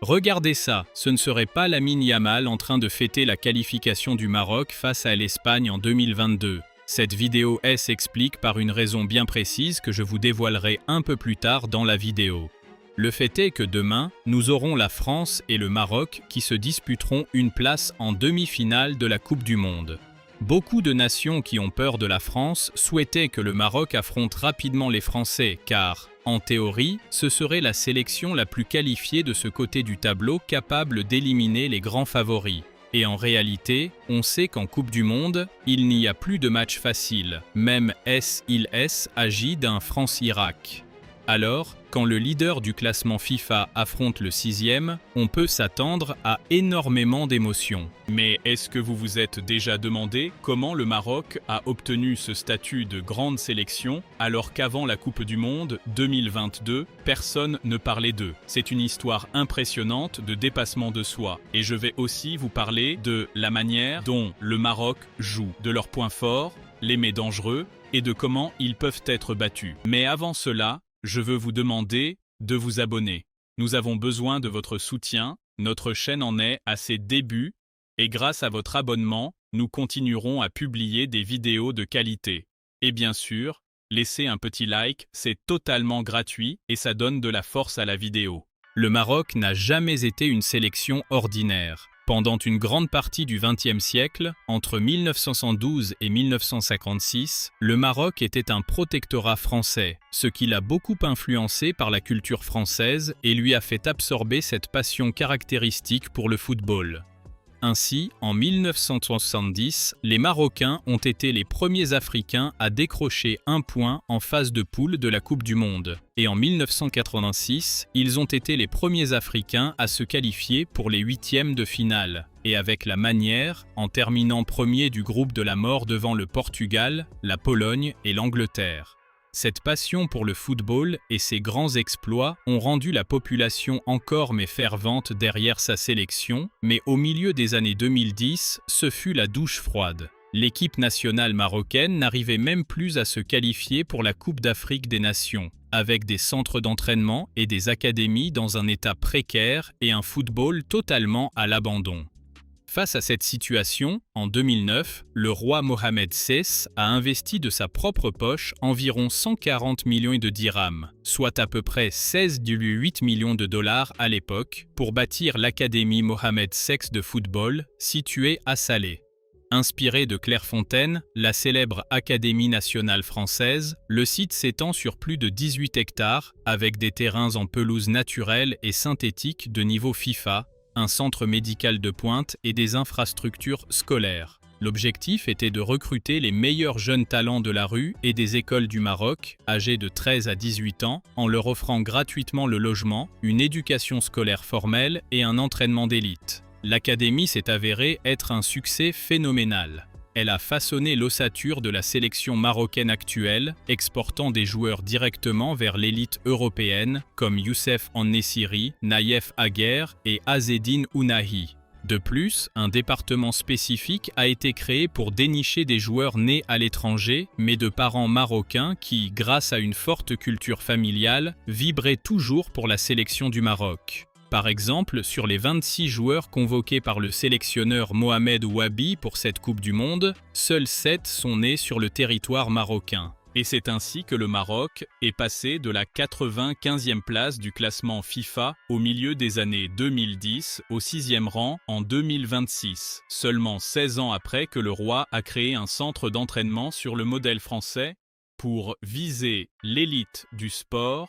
Regardez ça, ce ne serait pas Lamine Yamal en train de fêter la qualification du Maroc face à l'Espagne en 2022. Cette vidéo s'explique par une raison bien précise que je vous dévoilerai un peu plus tard dans la vidéo. Le fait est que demain, nous aurons la France et le Maroc qui se disputeront une place en demi-finale de la Coupe du Monde. Beaucoup de nations qui ont peur de la France souhaitaient que le Maroc affronte rapidement les Français car, en théorie, ce serait la sélection la plus qualifiée de ce côté du tableau capable d'éliminer les grands favoris. Et en réalité, on sait qu'en Coupe du Monde, il n'y a plus de match facile, même il agit d'un France-Irak. Alors, quand le leader du classement FIFA affronte le 6e, on peut s'attendre à énormément d'émotions. Mais est-ce que vous vous êtes déjà demandé comment le Maroc a obtenu ce statut de grande sélection alors qu'avant la Coupe du Monde 2022, personne ne parlait d'eux? C'est une histoire impressionnante de dépassement de soi. Et je vais aussi vous parler de la manière dont le Maroc joue, de leurs points forts, les mets dangereux et de comment ils peuvent être battus. Mais avant cela, je veux vous demander de vous abonner. Nous avons besoin de votre soutien, notre chaîne en est à ses débuts et grâce à votre abonnement, nous continuerons à publier des vidéos de qualité. Et bien sûr, laissez un petit like, c'est totalement gratuit et ça donne de la force à la vidéo. Le Maroc n'a jamais été une sélection ordinaire. Pendant une grande partie du XXe siècle, entre 1912 et 1956, le Maroc était un protectorat français, ce qui l'a beaucoup influencé par la culture française et lui a fait absorber cette passion caractéristique pour le football. Ainsi, en 1970, les Marocains ont été les premiers Africains à décrocher un point en phase de poule de la Coupe du Monde. Et en 1986, ils ont été les premiers Africains à se qualifier pour les huitièmes de finale. Et avec la manière, en terminant premier du groupe de la mort devant le Portugal, la Pologne et l'Angleterre. Cette passion pour le football et ses grands exploits ont rendu la population encore mais fervente derrière sa sélection, mais au milieu des années 2010, ce fut la douche froide. L'équipe nationale marocaine n'arrivait même plus à se qualifier pour la Coupe d'Afrique des Nations, avec des centres d'entraînement et des académies dans un état précaire et un football totalement à l'abandon. Face à cette situation, en 2009, le roi Mohamed VI a investi de sa propre poche environ 140 millions de dirhams, soit à peu près 16,8 millions de dollars à l'époque, pour bâtir l'Académie Mohamed VI de football, située à Salé. Inspiré de Clairefontaine, la célèbre Académie nationale française, le site s'étend sur plus de 18 hectares, avec des terrains en pelouse naturelle et synthétique de niveau FIFA, un centre médical de pointe et des infrastructures scolaires. L'objectif était de recruter les meilleurs jeunes talents de la rue et des écoles du Maroc, âgés de 13 à 18 ans, en leur offrant gratuitement le logement, une éducation scolaire formelle et un entraînement d'élite. L'académie s'est avérée être un succès phénoménal. Elle a façonné l'ossature de la sélection marocaine actuelle, exportant des joueurs directement vers l'élite européenne comme Youssef En-Nesyri, Naïef Aguer et Azzedine Ounahi. De plus, un département spécifique a été créé pour dénicher des joueurs nés à l'étranger, mais de parents marocains qui, grâce à une forte culture familiale, vibraient toujours pour la sélection du Maroc. Par exemple, sur les 26 joueurs convoqués par le sélectionneur Mohamed Ouabi pour cette Coupe du Monde, seuls 7 sont nés sur le territoire marocain. Et c'est ainsi que le Maroc est passé de la 95e place du classement FIFA au milieu des années 2010 au 6e rang en 2026, seulement 16 ans après que le roi a créé un centre d'entraînement sur le modèle français pour viser l'élite du sport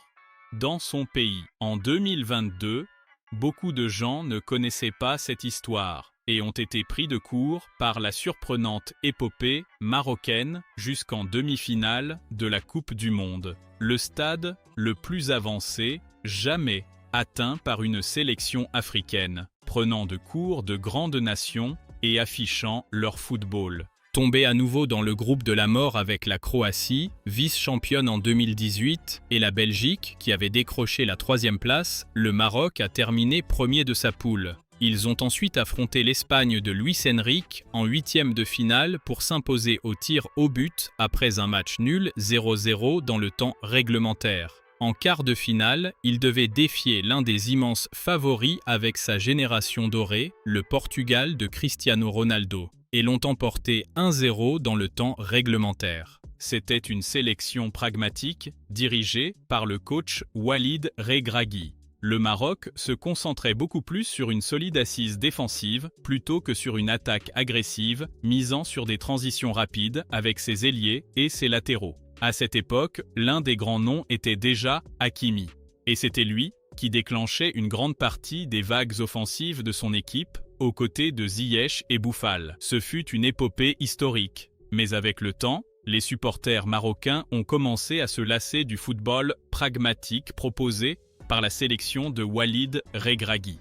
dans son pays. En 2022, beaucoup de gens ne connaissaient pas cette histoire et ont été pris de court par la surprenante épopée marocaine jusqu'en demi-finale de la Coupe du Monde. Le stade le plus avancé jamais atteint par une sélection africaine, prenant de court de grandes nations et affichant leur football. Tombé à nouveau dans le groupe de la mort avec la Croatie, vice-championne en 2018, et la Belgique, qui avait décroché la 3e place, le Maroc a terminé premier de sa poule. Ils ont ensuite affronté l'Espagne de Luis Enrique en 8e de finale pour s'imposer au tir au but après un match nul 0-0 dans le temps réglementaire. En quart de finale, il devait défier l'un des immenses favoris avec sa génération dorée, le Portugal de Cristiano Ronaldo, et l'ont emporté 1-0 dans le temps réglementaire. C'était une sélection pragmatique, dirigée par le coach Walid Regragui. Le Maroc se concentrait beaucoup plus sur une solide assise défensive plutôt que sur une attaque agressive, misant sur des transitions rapides avec ses ailiers et ses latéraux. À cette époque, l'un des grands noms était déjà Hakimi. Et c'était lui qui déclenchait une grande partie des vagues offensives de son équipe, aux côtés de Ziyech et Boufal. Ce fut une épopée historique. Mais avec le temps, les supporters marocains ont commencé à se lasser du football pragmatique proposé par la sélection de Walid Regragui.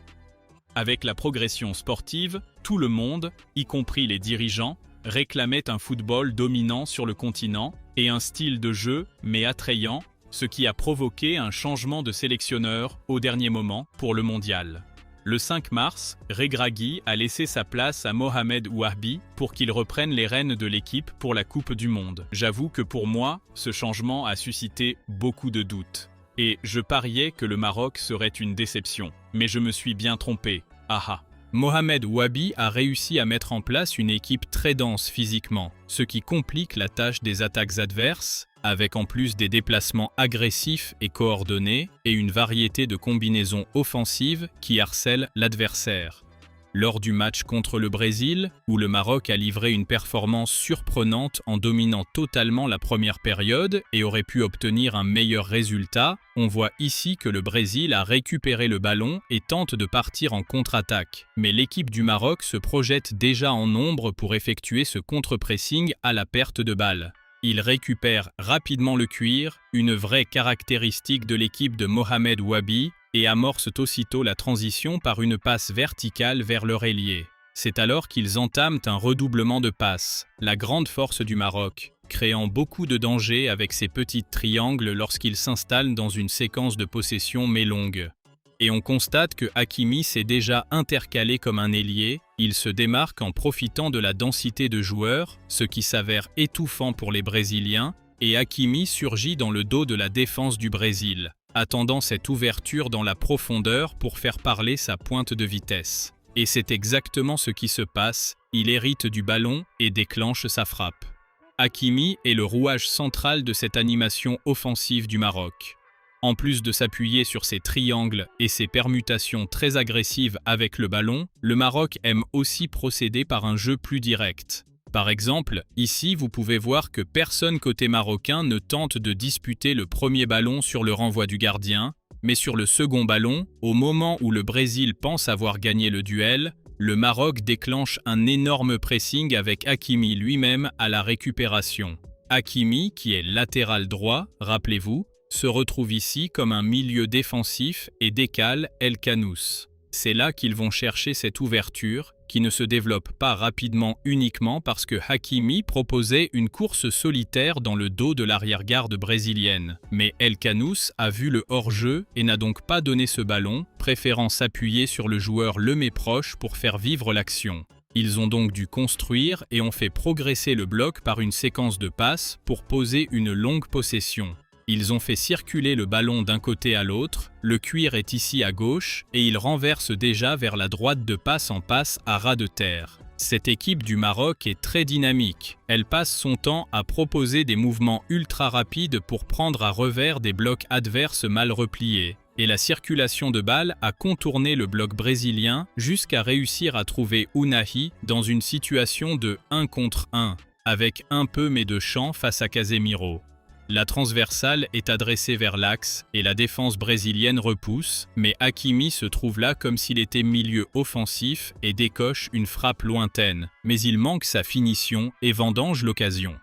Avec la progression sportive, tout le monde, y compris les dirigeants, réclamait un football dominant sur le continent et un style de jeu, mais attrayant, ce qui a provoqué un changement de sélectionneur au dernier moment pour le mondial. Le 5 mars, Regragui a laissé sa place à Mohamed Ouahbi pour qu'il reprenne les rênes de l'équipe pour la Coupe du Monde. J'avoue que pour moi, ce changement a suscité beaucoup de doutes. Et je pariais que le Maroc serait une déception. Mais je me suis bien trompé. Aha. Mohamed Ouahbi a réussi à mettre en place une équipe très dense physiquement, ce qui complique la tâche des attaques adverses, avec en plus des déplacements agressifs et coordonnés et une variété de combinaisons offensives qui harcèlent l'adversaire. Lors du match contre le Brésil, où le Maroc a livré une performance surprenante en dominant totalement la première période et aurait pu obtenir un meilleur résultat, on voit ici que le Brésil a récupéré le ballon et tente de partir en contre-attaque. Mais l'équipe du Maroc se projette déjà en nombre pour effectuer ce contre-pressing à la perte de balle. Il récupère rapidement le cuir, une vraie caractéristique de l'équipe de Mohamed Ouahbi, et amorcent aussitôt la transition par une passe verticale vers leur ailier. C'est alors qu'ils entament un redoublement de passes, la grande force du Maroc, créant beaucoup de dangers avec ses petits triangles lorsqu'ils s'installent dans une séquence de possession mais longue. Et on constate que Hakimi s'est déjà intercalé comme un ailier, il se démarque en profitant de la densité de joueurs, ce qui s'avère étouffant pour les Brésiliens, et Hakimi surgit dans le dos de la défense du Brésil, attendant cette ouverture dans la profondeur pour faire parler sa pointe de vitesse. Et c'est exactement ce qui se passe, il hérite du ballon et déclenche sa frappe. Hakimi est le rouage central de cette animation offensive du Maroc. En plus de s'appuyer sur ses triangles et ses permutations très agressives avec le ballon, le Maroc aime aussi procéder par un jeu plus direct. Par exemple, ici vous pouvez voir que personne côté marocain ne tente de disputer le premier ballon sur le renvoi du gardien, mais sur le second ballon, au moment où le Brésil pense avoir gagné le duel, le Maroc déclenche un énorme pressing avec Hakimi lui-même à la récupération. Hakimi, qui est latéral droit, rappelez-vous, se retrouve ici comme un milieu défensif et décale El Khanous. C'est là qu'ils vont chercher cette ouverture, qui ne se développe pas rapidement uniquement parce que Hakimi proposait une course solitaire dans le dos de l'arrière-garde brésilienne. Mais El Khanous a vu le hors-jeu et n'a donc pas donné ce ballon, préférant s'appuyer sur le joueur Lemay proche pour faire vivre l'action. Ils ont donc dû construire et ont fait progresser le bloc par une séquence de passes pour poser une longue possession. Ils ont fait circuler le ballon d'un côté à l'autre, le cuir est ici à gauche et ils renversent déjà vers la droite de passe en passe à ras de terre. Cette équipe du Maroc est très dynamique. Elle passe son temps à proposer des mouvements ultra rapides pour prendre à revers des blocs adverses mal repliés. Et la circulation de balles a contourné le bloc brésilien jusqu'à réussir à trouver Ounahi dans une situation de 1 contre 1, avec un peu mais de champ face à Casemiro. La transversale est adressée vers l'axe et la défense brésilienne repousse, mais Hakimi se trouve là comme s'il était milieu offensif et décoche une frappe lointaine, mais il manque sa finition et vendange l'occasion.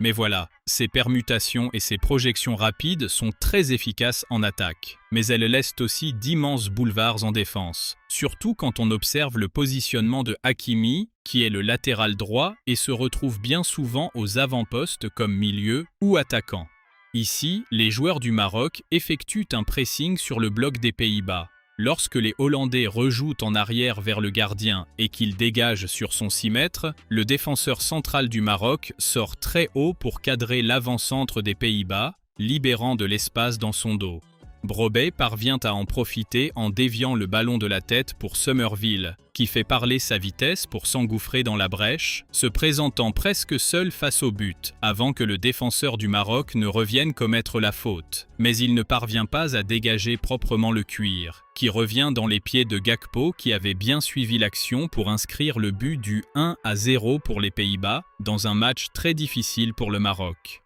Mais voilà, ces permutations et ces projections rapides sont très efficaces en attaque, mais elles laissent aussi d'immenses boulevards en défense, surtout quand on observe le positionnement de Hakimi, qui est le latéral droit et se retrouve bien souvent aux avant-postes comme milieu ou attaquant. Ici, les joueurs du Maroc effectuent un pressing sur le bloc des Pays-Bas. Lorsque les Hollandais rejouent en arrière vers le gardien et qu'il dégage sur son 6 mètres, le défenseur central du Maroc sort très haut pour cadrer l'avant-centre des Pays-Bas libérant de l'espace dans son dos. Brobbey parvient à en profiter en déviant le ballon de la tête pour Summerville, qui fait parler sa vitesse pour s'engouffrer dans la brèche, se présentant presque seul face au but, avant que le défenseur du Maroc ne revienne commettre la faute. Mais il ne parvient pas à dégager proprement le cuir, qui revient dans les pieds de Gakpo qui avait bien suivi l'action pour inscrire le but du 1-0 pour les Pays-Bas, dans un match très difficile pour le Maroc.